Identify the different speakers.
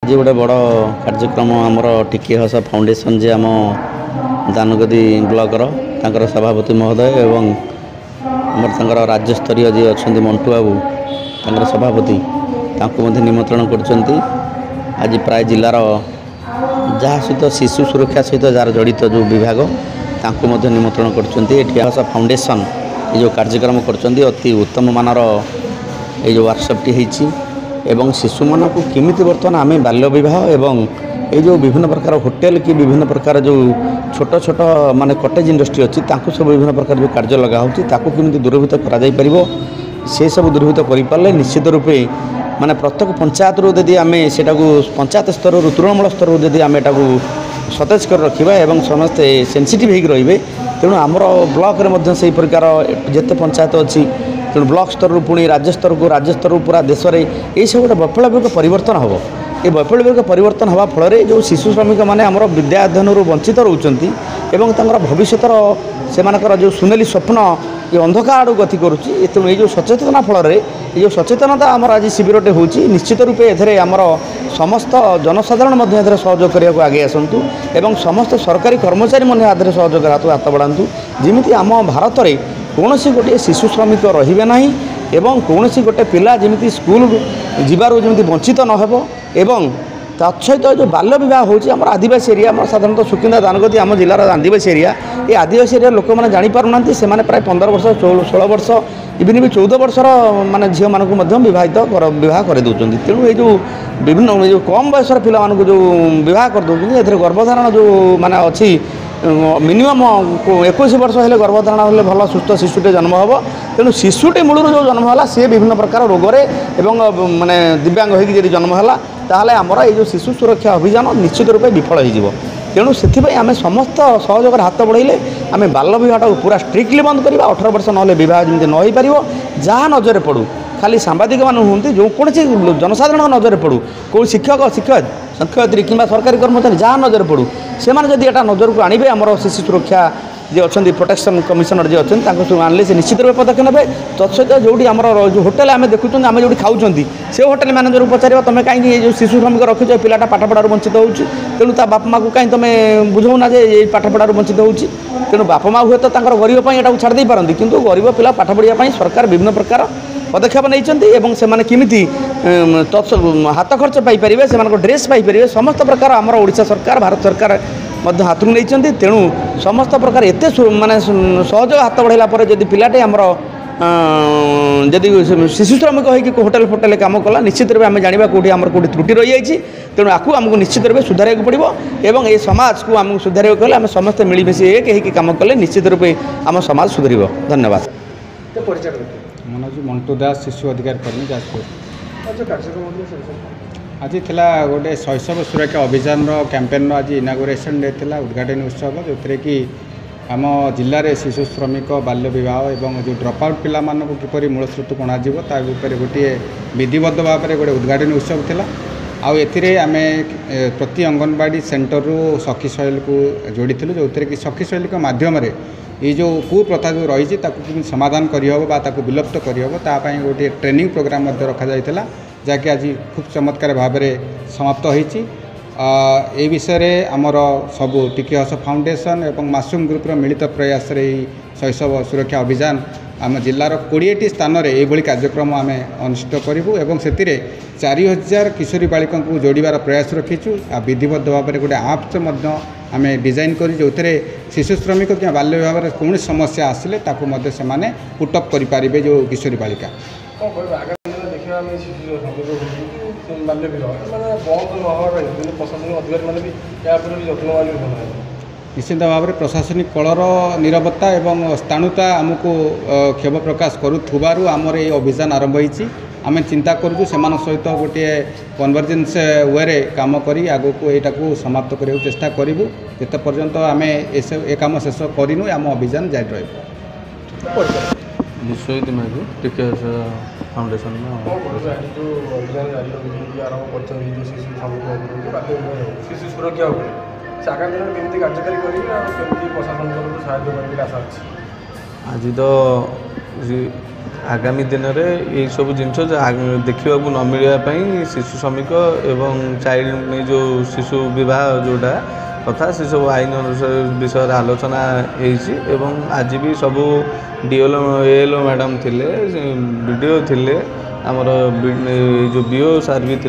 Speaker 1: आज गोटे बड़ कार्यक्रम आमर टिकी हस फाउंडेशन जे आम दानगदी ब्लॉकर तांकर सभापति महोदय एवं आमर राज्यस्तरीय जी अच्छा मंटू बाबू तांकर सभापति निमंत्रण कर आज प्राय जिलार जहाँ सहित शिशु सुरक्षा सहित जार जड़ित जो विभाग तांको निमंत्रण कर फाउंडेशन ये जो कार्यक्रम कर अति उत्तम मानर ये जो वर्कशॉपटी होती एवं शिशु मन को किमिति बर्तमान आम बाल्य विवाह एवं ये जो विभिन्न प्रकार होटेल कि विभिन्न प्रकार जो छोट छोट माने कटेज इंडस्ट्री अच्छी सब विभिन्न प्रकार जो कार्य लगा होती दूरभूत कर से सब दूरभूत कर निश्चित रूपे माने प्रत्येक पंचायत रू यदि आम से पंचायत स्तर तृणमूल स्तर यदि आम सतेज कर रखा एवं समस्ते सेनसीटिव हो रे तेणु आमर ब्लॉक में से प्रकार जिते पंचायत अच्छी तेणु ब्लॉक स्तर पुणी राज्य स्तर पूरा देश में ये सब गोटे वैप्लविक परिवर्तन हम ये वैप्लविक परिवर्तन हवा फल जो शिशु श्रमिक मैंने आम विद्या अध्ययन वंचित रोचंती एवं भविष्यतर से जो सुनेली स्वप्न ये अंधकार आड़ गति करुच्ची तेणु ये सचेतना फल ये सचेतनता आमर आज शिविरटे हो निश्चित रूपे एथे आमर समस्त जनसाधारण सहयोग करने को आगे आसतु एवं समस्त सरकारी कर्मचारी आदि सहयोग हाथ बढ़ातु जमी आम भारत में कौन सी गोटे शिशु श्रमिक रे ना एवं कौन सी गोटे पिला जमी स्कूल जीवार जमी वंचित नहेब एवं तत्सहित जो बाल्य विवाह होची आम आदिवासी एरिया आम साधारणतः सुकिंदा दानगदी आम जिलार आदिवासी एरिया ये आदिवासी एरिया लोक मैंने जापना से प्राय 15 वर्ष 16 वर्ष इवन भी 14 वर्षर माने झील मानक विवाह कर दूसरी तेणु ये जो विभिन्न जो कम बयसर पिला जो विवाह कर दूसरी गर्भधारण जो माने अच्छी मिनिमम 21 वर्ष हेले गर्भधारण हेले भल सुस्थ शिशुटे जन्म हम तेणु शिशुटे मूल जो जन्म है सी विभिन्न प्रकार रोगरे एवं माने दिव्यांग होगी जन्म है ताहले आमर ये जो शिशु सुरक्षा अभियान निश्चित रूपे विफल हो तेणु से आम समस्त सहयोग हाथ बढ़ाइले आम बाल्य विवाह पूरा स्ट्रिक्टली बंद करवा 18 वर्ष ना विवाह जमी न हो पार जहाँ नजर पड़ू खाली सांबादिक मान हूँ जो कौन जनसाधारण नजर पड़ू कौ शिक्षक शिक्षयित्री कि सरकारी कर्मचारी जहाँ नजर पड़ू से जब यहाँ नजर को आणवे आम शिशु सुरक्षा जी अच्छा प्रोटेक्शन कमिशनर जी अच्छा आनले से निश्चित रूप पदक्षेप ने तत्सहित जो आम जो होटेल आम देखुं आम जो खाऊँ से होटेल मैनेजर को पचार तुम कहीं जो शिशु श्रमिक रखिच पिलाटा पाठपढ़ार वंचित हो तेणु ता बापा माँ को कहीं तुम बुझौना जे ये पाठपढ़ार वंचित हो तेणु बापा माँ हुए तो गरीब यहाँ छाड़ी पारती किंतु गरीब पिला पाठ पढ़ाई सरकार विभिन्न प्रकार पदक्षेप नहीं से किमिति हाथ खर्च पाइपर से ड्रेस पाइपर समस्त प्रकार आम ओडिशा सरकार भारत सरकार हाथ को नहीं तेणु समस्त प्रकार एत माने सहयोग हाथ बढ़ाला जदि पिलाटे आमर जदि शिशु श्रमिक हो होटेल फोटेल कम कला निश्चित रूप आम जाना कौटी आम कौटी त्रुटि रही जाइए तेणु आपको आमको निश्चित रूप सुधार पड़ो एवं ये समाज को आमको सुधार कले आम समस्त मिलमिशि एक कम कले निश्चित रूप आम समाज सुधर। धन्यवाद।
Speaker 2: मनोज मंटू दास शिशु अधिकार कर्मी जाजपुर आज थिला गोटे शैशव सुरक्षा अभियान कैंपेन आज इनागोरेसन डे थिला उद्घाटन उत्सव जो कि आम जिले में शिशु श्रमिक बाल्य विवाह और जो ड्रप आउट पिला मानक किपर मूलस्रोत कोणाजिव तापर गोटे विधिबद्ध भाव में गोटे उद्घाटन उत्सव थिला आउ एथिरे आमे प्रति अंगनवाड़ी सेंटर रु सखी सहेल को जोड़ी जो कि सखी सहेल के माध्यम ये जो कुप्रथा जो रही समाधान करहब विलुप्त करहब गोटे ट्रेनिंग प्रोग्राम रखा जाइथिला जहाँकि आज खूब चमत्कार भाव में समाप्त होती ए विषय आमर सबू टिकी हस फाउंडेशन एवं मासूम ग्रुपर मिलित प्रयास शैशव सुरक्षा अभियान आम जिलार 20टी स्थान में ये कार्यक्रम आम अनुष्ठित करूँ और से 4000 किशोरी बालिका को जोड़ार प्रयास रखीचु आ विधिबद्ध भाव में गोटे आप्स आम डिजाइन कर जो शिशु श्रमिक कि बाल्य विवाह कौन समस्या आसिले से पुटअप करें जो किशोरी बालिका निश्चित भाव में प्रशासनिक कलर निरवता एवं स्थाणुता आमको क्षोभ प्रकाश करूँ आमर ये अभियान आरंभ होती आम चिंता करूँ से सहित गोटे कन्वर्जेन्स वे कम कर आग को यहाँ को समाप्त करने चेष्टा करूँ जिते पर्यंत आम ए कम शेष करूँ आम अभियान जारी रही
Speaker 3: विश्वजित माझी टिकी फाउंडेशन
Speaker 4: शिशु सुरक्षा आगामी दिन में कार्यकारी करेंगे प्रशासन साहय आशा अच्छी
Speaker 3: आज तो ଆଗାମୀ ଦିନରେ ଏଇସବୁ ଜିନିଷ ଦେଖିବାକୁ ନ ମିଳିବା ପାଇଁ ଶିଶୁ ଶ୍ରମିକ ଏବଂ ଚାଇଲ୍ଡ ଏ ଯେଉଁ ଶିଶୁ ବିବାହ ଯେଉଁଟା କଥା ସେସବୁ ଆଇନ ବିଷୟରେ ଆଲୋଚନା ହେଇଛି ଏବଂ ଆଜି ବି ସବୁ DLO ALO ମ୍ୟାଡ଼ାମ୍ ଥିଲେ, BDO ଥିଲେ, ଆମର ଯେଉଁ BO ସାର୍ ବି ଥିଲେ।